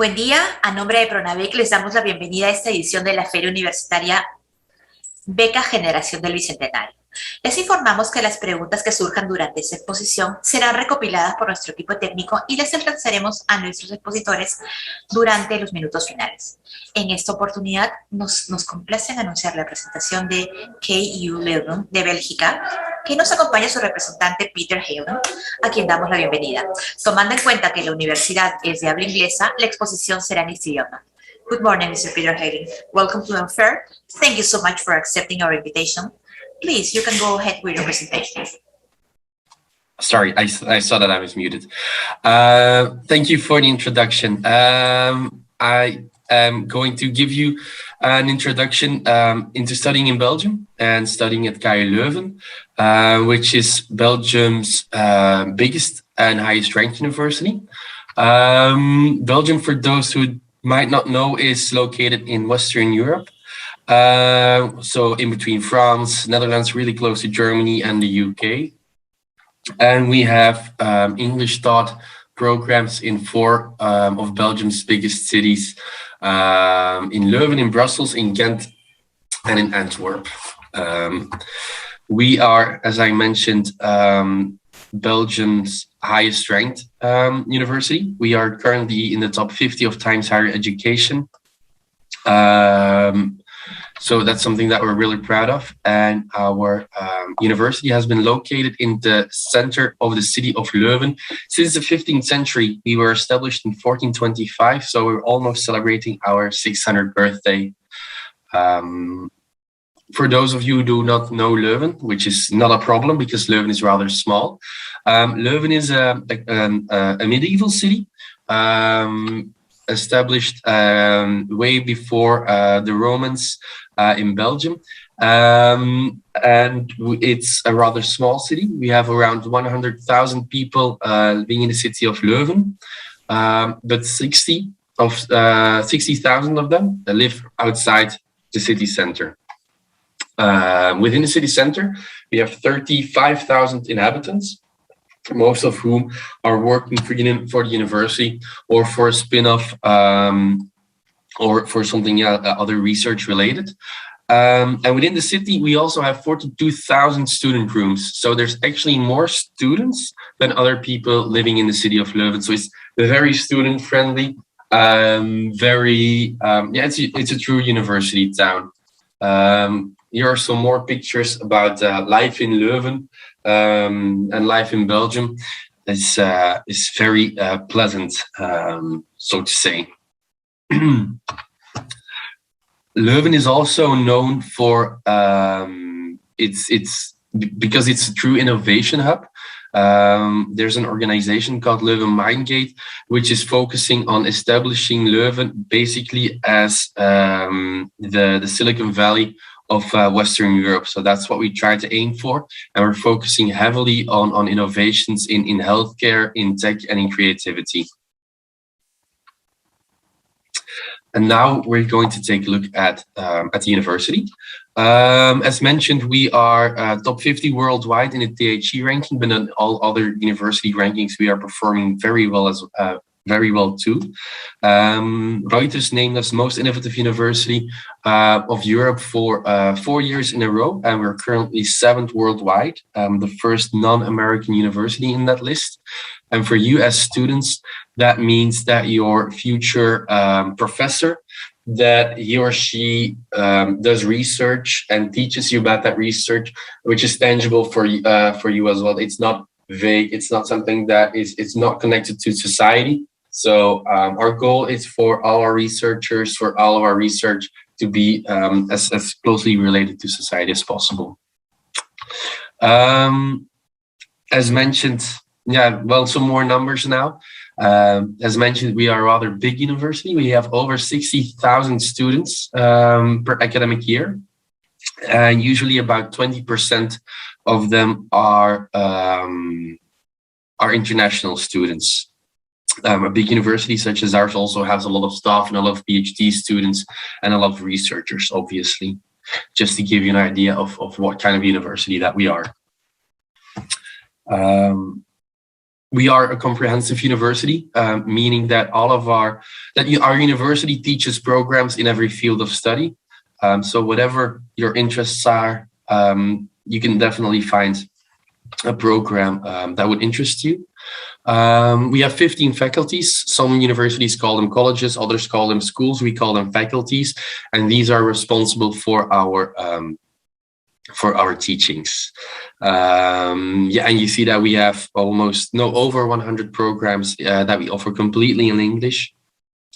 Buen día, a nombre de Pronabec les damos la bienvenida a esta edición de la Feria Universitaria Beca Generación del Bicentenario. Les informamos que las preguntas que surjan durante esta exposición serán recopiladas por nuestro equipo técnico y les lanzaremos a nuestros expositores durante los minutos finales. En esta oportunidad nos complace anunciar la presentación de KU Leuven de Bélgica, que nos acompaña su representante Peter Helen, a quien damos la bienvenida. Tomando en cuenta que la universidad es de habla inglesa, la exposición será en este idioma. Good morning, Mr. Peter Hagen. Welcome to Unfair. Thank you so much for accepting our invitation. Please, you can go ahead with your presentation. Sorry, I saw that I was muted. Thank you for the introduction. I am going to give you an introduction into studying in Belgium and studying at KU Leuven, which is Belgium's biggest and highest ranked university. Belgium, for those who might not know, is located in Western Europe. So in between France, Netherlands, really close to Germany and the UK. And we have English taught programs in four of Belgium's biggest cities, in Leuven, in Brussels, in Ghent, and in Antwerp. We are, as I mentioned, Belgium's highest ranked university. We are currently in the top 50 of Times Higher Education. So that's something that we're really proud of. And our university has been located in the center of the city of Leuven since the 15th century. We were established in 1425, so we're almost celebrating our 600th birthday. For those of you who do not know Leuven, which is not a problem because Leuven is rather small, Leuven is a medieval city established way before the Romans in Belgium. And it's a rather small city. We have around 100,000 people living in the city of Leuven, but 60,000 of them live outside the city center. Within the city center, we have 35,000 inhabitants, most of whom are working for the university or for a spin-off or for something other research related. And within the city, we also have 42,000 student rooms. So there's actually more students than other people living in the city of Leuven. So it's very student friendly. It's a true university town. Here are some more pictures about life in Leuven and life in Belgium. It's very pleasant, so to say. Leuven is also known for because it's a true innovation hub. There's an organization called Leuven Mindgate, which is focusing on establishing Leuven basically as the Silicon Valley of Western Europe. So that's what we try to aim for. And we're focusing heavily on innovations in healthcare, in tech, and in creativity. And now we're going to take a look at the university. As mentioned, we are top 50 worldwide in the THE ranking, but in all other university rankings, we are performing very well too. Reuters named us most innovative university of Europe for 4 years in a row, and we're currently 7th worldwide, the first non-American university in that list. And for you as students, that means that your future professor, that he or she does research and teaches you about that research, which is tangible for you as well. It's not vague. It's not something that it's not connected to society. So our goal is for all our researchers, for all of our research to be as closely related to society as possible. As mentioned, some more numbers now. As mentioned, we are a rather big university. We have over 60,000 students per academic year. And usually about 20% of them are international students. A big university such as ours also has a lot of staff and a lot of PhD students and a lot of researchers, obviously, just to give you an idea of what kind of university that we are. We are a comprehensive university, meaning that our university teaches programs in every field of study. So whatever your interests are, you can definitely find a program that would interest you. We have 15 faculties. Some universities call them colleges, others call them schools. We call them faculties, and these are responsible for our teachings. And you see that we have over 100 programs that we offer completely in English.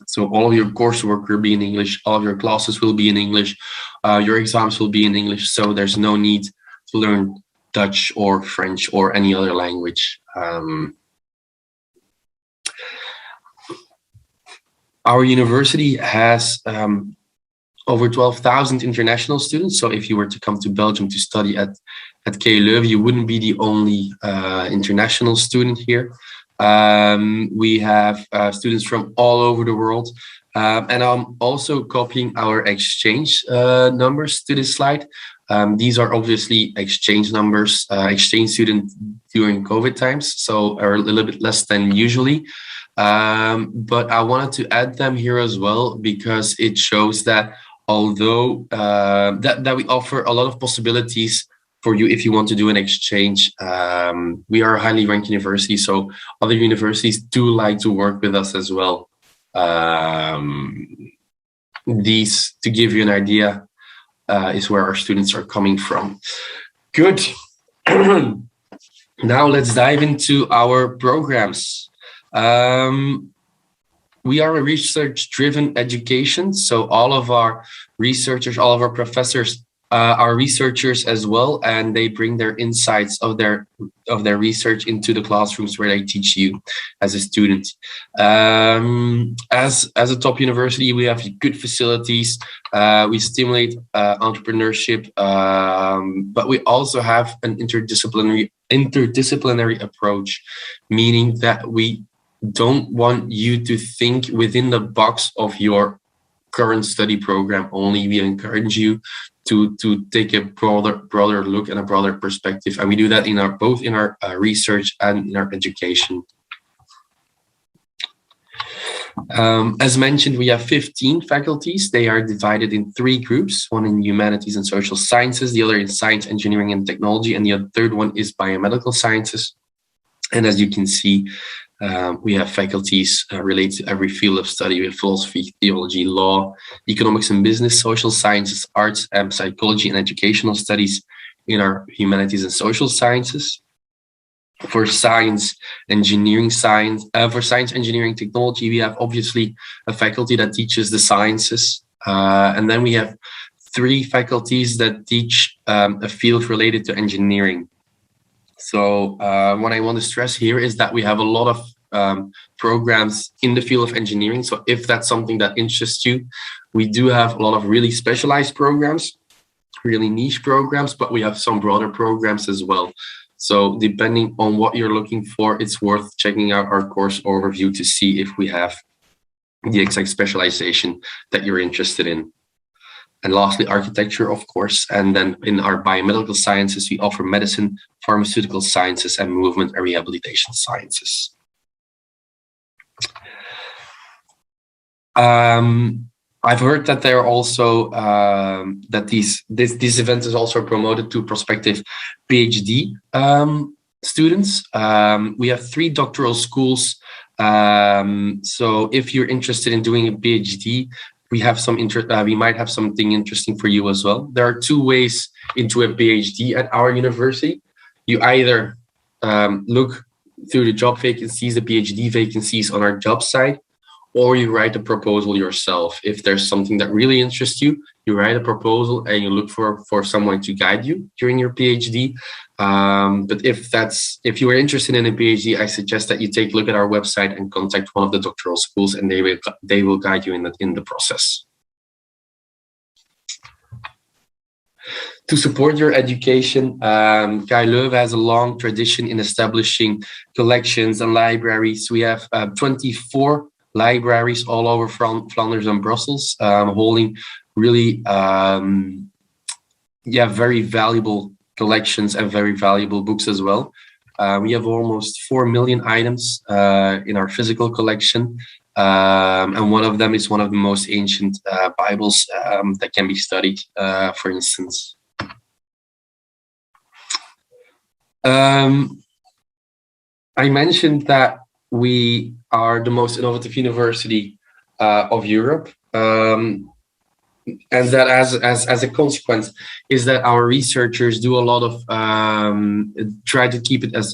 So all of your coursework will be in English, all of your classes will be in English, your exams will be in English, so there's no need to learn Dutch or French or any other language. Our university has over 12,000 international students. So if you were to come to Belgium to study at KU Leuven, you wouldn't be the only international student here. We have students from all over the world. And I'm also copying our exchange numbers to this slide. These are obviously exchange numbers, exchange students during COVID times, so are a little bit less than usually. But I wanted to add them here as well because it shows that although that we offer a lot of possibilities for you if you want to do an exchange. We are a highly ranked university, so other universities do like to work with us as well. These, to give you an idea, is where our students are coming from. Good. Now let's dive into our programs. We are a research-driven education, so all of our researchers, all of our professors are researchers as well, and they bring their insights of their research into the classrooms where they teach you as a student. As a top university, we have good facilities. We stimulate entrepreneurship, but we also have an interdisciplinary approach, meaning that we don't want you to think within the box of your current study program only. We encourage you to take a broader look and a broader perspective, and we do that both in our research and in our education. As mentioned, we have 15 faculties. They are divided in 3 groups, one in humanities and social sciences, the other in science, engineering, and technology, and the third one is biomedical sciences. And as you can see, we have faculties related to every field of study. We have philosophy, theology, law, economics and business, social sciences, arts, and psychology and educational studies in our humanities and social sciences. For science, engineering, technology, we have obviously a faculty that teaches the sciences. And then we have 3 faculties that teach a field related to engineering. So what I want to stress here is that we have a lot of programs in the field of engineering. So if that's something that interests you, we do have a lot of really specialized programs, really niche programs, but we have some broader programs as well. So depending on what you're looking for, it's worth checking out our course overview to see if we have the exact specialization that you're interested in. And lastly, architecture, of course. And then in our biomedical sciences, we offer medicine, pharmaceutical sciences, and movement and rehabilitation sciences. I've heard that they're also that this event is also promoted to prospective PhD students. We have 3 doctoral schools. So if you're interested in doing a PhD, we might have something interesting for you as well. There are 2 ways into a PhD at our university. You either look through the job vacancies, the PhD vacancies on our job site, or you write a proposal yourself. If there's something that really interests you, you write a proposal and you look for someone to guide you during your PhD. But if you are interested in a PhD, I suggest that you take a look at our website and contact one of the doctoral schools, and they will guide you in the process. To support your education, KU Leuven has a long tradition in establishing collections and libraries. We have 24 libraries all over Flanders and Brussels, holding really very valuable collections and very valuable books as well. We have almost 4 million items in our physical collection. And one of them is one of the most ancient Bibles that can be studied, for instance. I mentioned that we are the most innovative university of Europe. And that as a consequence is that our researchers do a lot of try to keep it as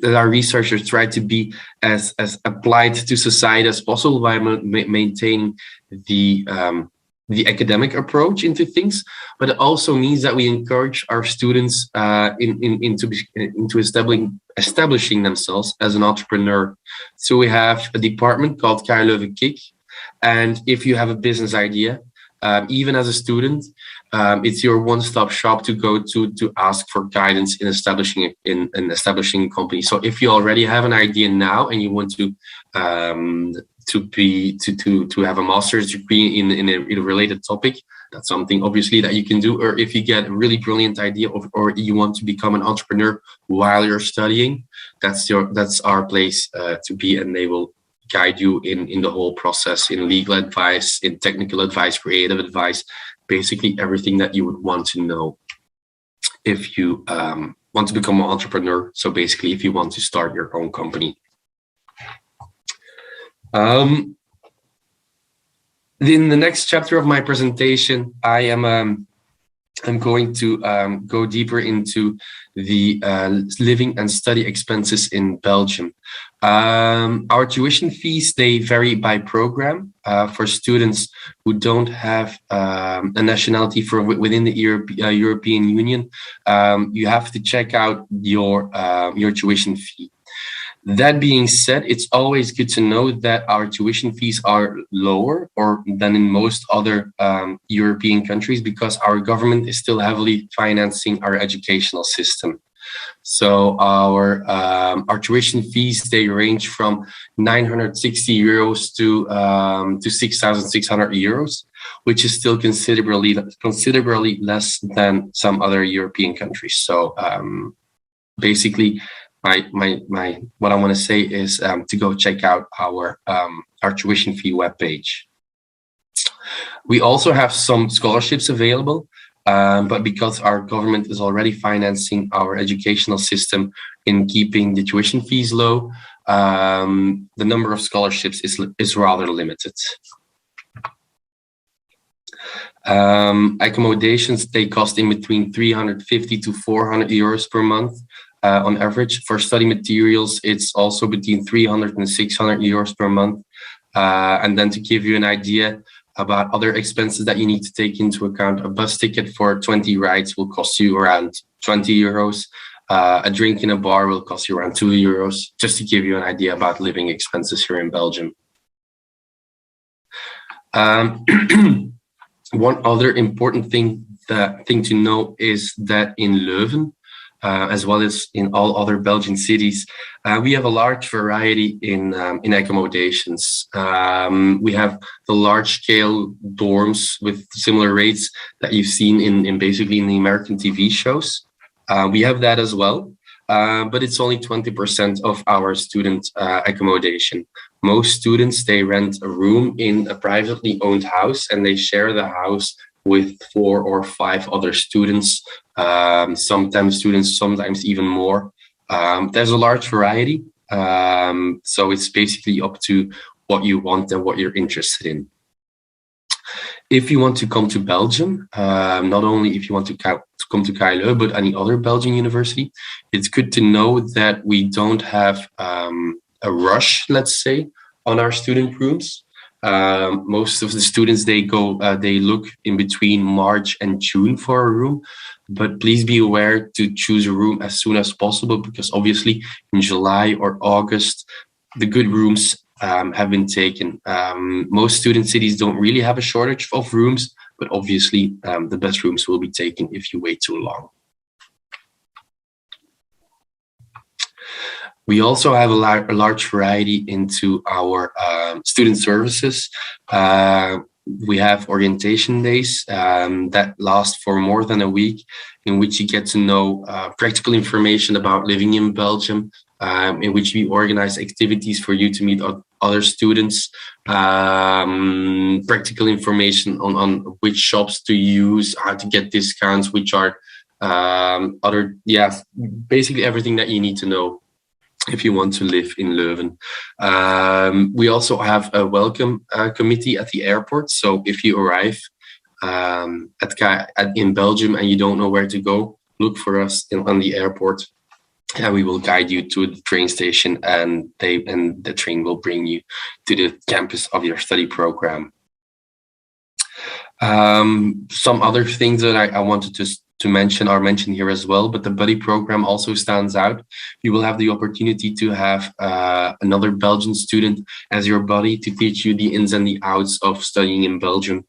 that our researchers try to be as applied to society as possible by maintaining the academic approach into things, but it also means that we encourage our students into establishing themselves as an entrepreneur. So we have a department called Leuven Kick, and if you have a business idea, even as a student, it's your one-stop shop to go to ask for guidance in establishing a company. So if you already have an idea now and you want to have a master's degree in a related topic, that's something obviously that you can do. Or if you get a really brilliant idea or you want to become an entrepreneur while you're studying, that's our place to be, and they will guide you in the whole process, in legal advice, in technical advice, creative advice, basically everything that you would want to know if you want to become an entrepreneur. So basically, if you want to start your own company. In the next chapter of my presentation, I'm going to go deeper into the living and study expenses in Belgium. Our tuition fees, they vary by program. For students who don't have a nationality within the European Union, you have to check out your tuition fee. That being said, it's always good to know that our tuition fees are lower than in most other European countries, because our government is still heavily financing our educational system. So our tuition fees, they range from 960 euros to 6,600 euros, which is still considerably less than some other European countries. So basically, what I want to say is to go check out our tuition fee webpage. We also have some scholarships available, but because our government is already financing our educational system in keeping the tuition fees low, the number of scholarships is rather limited. Accommodations, they cost in between 350 to 400 euros per month. On average. For study materials, it's also between 300 and 600 euros per month. And then to give you an idea about other expenses that you need to take into account, a bus ticket for 20 rides will cost you around 20 euros. A drink in a bar will cost you around 2 euros, just to give you an idea about living expenses here in Belgium. One other important thing to know is that in Leuven, as well as in all other Belgian cities, we have a large variety in accommodations. We have the large-scale dorms with similar rates that you've seen in basically in the American TV shows. We have that as well, but it's only 20% of our student accommodation. Most students, they rent a room in a privately owned house, and they share the house with 4 or 5 other students, sometimes even more. There's a large variety, so it's basically up to what you want and what you're interested in. If you want to come to Belgium, not only if you want to come to KLU, but any other Belgian university, it's good to know that we don't have a rush, let's say, on our student rooms. Most of the students, they look in between March and June for a room, but please be aware to choose a room as soon as possible, because obviously in July or August, the good rooms have been taken. Most student cities don't really have a shortage of rooms, but obviously the best rooms will be taken if you wait too long. We also have a large variety into our student services. we have orientation days that last for more than a week, in which you get to know practical information about living in Belgium, in which we organize activities for you to meet other students, practical information on which shops to use, how to get discounts, which are basically everything that you need to know if you want to live in Leuven. We also have a welcome committee at the airport. So if you arrive in Belgium and you don't know where to go, look for us on the airport, and we will guide you to the train station, and the train will bring you to the campus of your study program. Some other things that I wanted to mention are mentioned here as well, but the buddy program also stands out. You will have the opportunity to have another Belgian student as your buddy to teach you the ins and the outs of studying in Belgium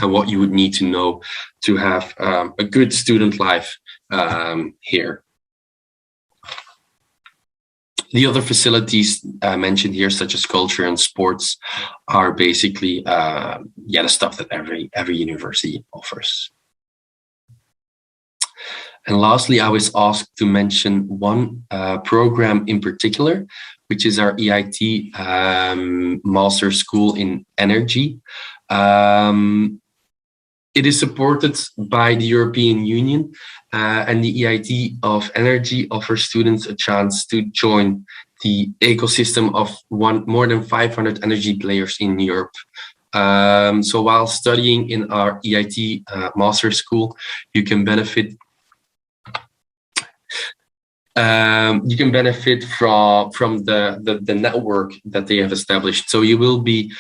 and what you would need to know to have a good student life here. The other facilities mentioned here, such as culture and sports, are basically the stuff that every university offers. And lastly, I was asked to mention one program in particular, which is our EIT Master School in Energy. It is supported by the European Union, and the EIT of Energy offers students a chance to join the ecosystem of more than 500 energy players in Europe. So while studying in our EIT Master School, you can benefit from the network that they have established. So you will be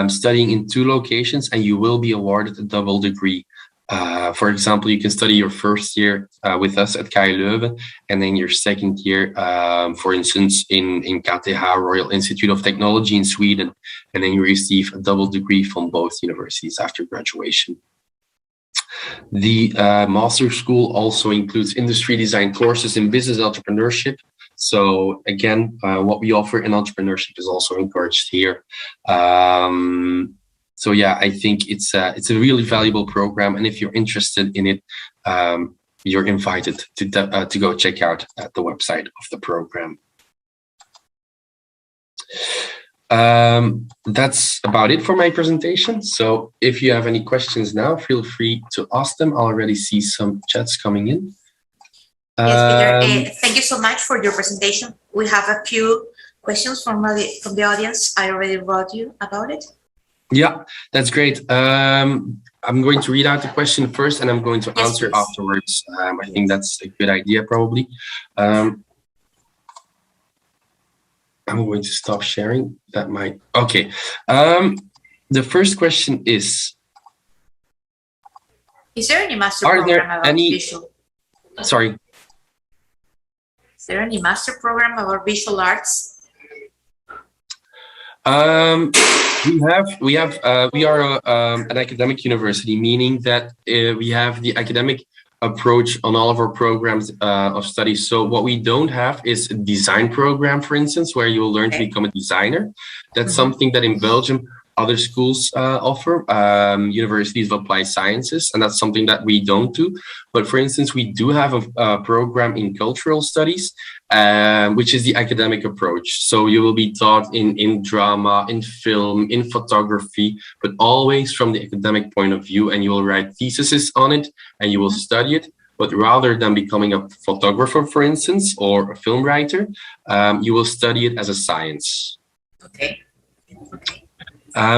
studying in 2 locations, and you will be awarded a double degree. For example, you can study your first year with us at KU Leuven, and then your second year, for instance, in KTH, Royal Institute of Technology in Sweden, and then you receive a double degree from both universities after graduation. The master school also includes industry design courses in business entrepreneurship. So again, what we offer in entrepreneurship is also encouraged here. So yeah, I think it's a really valuable program, and if you're interested in it, you're invited to go check out the website of the program. That's about it for my presentation. So if you have any questions now, feel free to ask them. I already see some chats coming in. Yes, Peter, thank you so much for your presentation. We have a few questions from the audience. I already wrote you about it. Yeah, that's great. I'm going to read out the question first, and I'm going to answer please. Afterwards. I think that's a good idea, probably. I'm going to stop sharing. That might. Okay. The first question is there any master program about visual? Sorry. Is there any master program about visual arts? We are an academic university, meaning that we have the academic approach on all of our programs of study. So what we don't have is a design program, for instance, where you will learn to become a designer. That's something that in Belgium other schools offer, universities of applied sciences, and that's something that we don't do. But for instance, we do have a program in cultural studies, which is the academic approach. So you will be taught in drama, in film, in photography, but always from the academic point of view, and you will write theses on it and you will study it. But rather than becoming a photographer, for instance, or a film writer, you will study it as a science. Okay.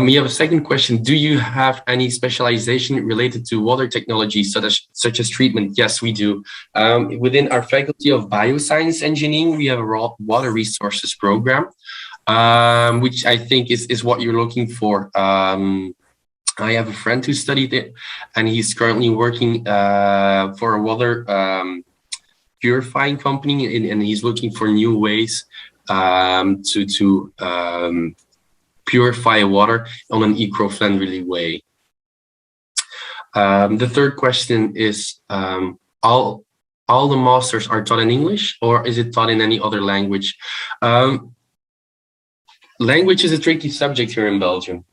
We have a second question. Do you have any specialization related to water technology, such as treatment? Yes, we do. Within our Faculty of Bioscience Engineering, we have a water resources program, which I think is what you're looking for. I have a friend who studied it, and he's currently working for a water purifying company, and he's looking for new ways to purify water on an eco-friendly way. The third question is, all the masters are taught in English, or is it taught in any other language? Language is a tricky subject here in Belgium.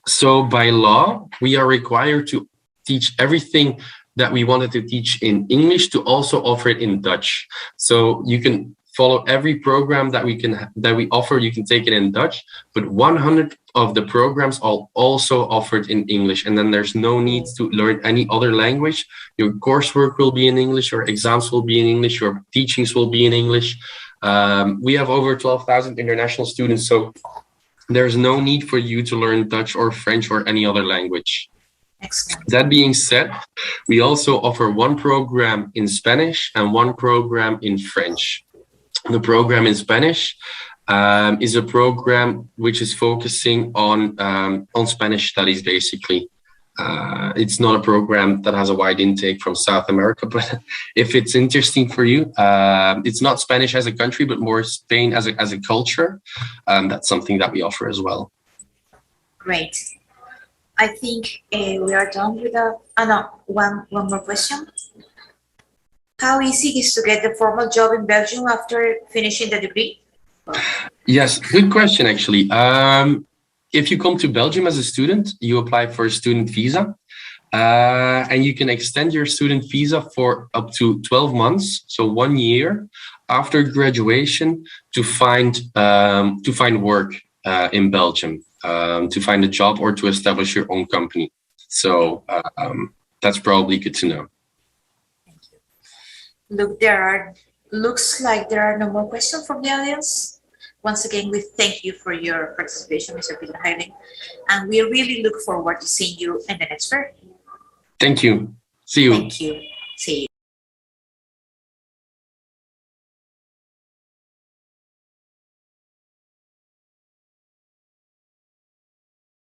So by law, we are required to teach everything that we wanted to teach in English to also offer it in Dutch. So you can follow every program that we offer. You can take it in Dutch, but 100 of the programs are also offered in English. And then there's no need to learn any other language. Your coursework will be in English, your exams will be in English, your teachings will be in English. We have over 12,000 international students, so there's no need for you to learn Dutch or French or any other language. Excellent. That being said, we also offer one program in Spanish and one program in French. The program in Spanish is a program which is focusing on Spanish studies, basically. It's not a program that has a wide intake from South America, but if it's interesting for you, it's not Spanish as a country, but more Spain as a culture. That's something that we offer as well. Great. I think we are done with one more question. How easy is to get the formal job in Belgium after finishing the degree? Yes, good question, actually. If you come to Belgium as a student, you apply for a student visa, and you can extend your student visa for up to 12 months, so 1 year after graduation, to find work in Belgium, to find a job or to establish your own company. So that's probably good to know. Look, looks like there are no more questions from the audience. Once again, we thank you for your participation, Mr. Peter Heiling, and we really look forward to seeing you in the next fair. Thank you. See you. Thank you. See you.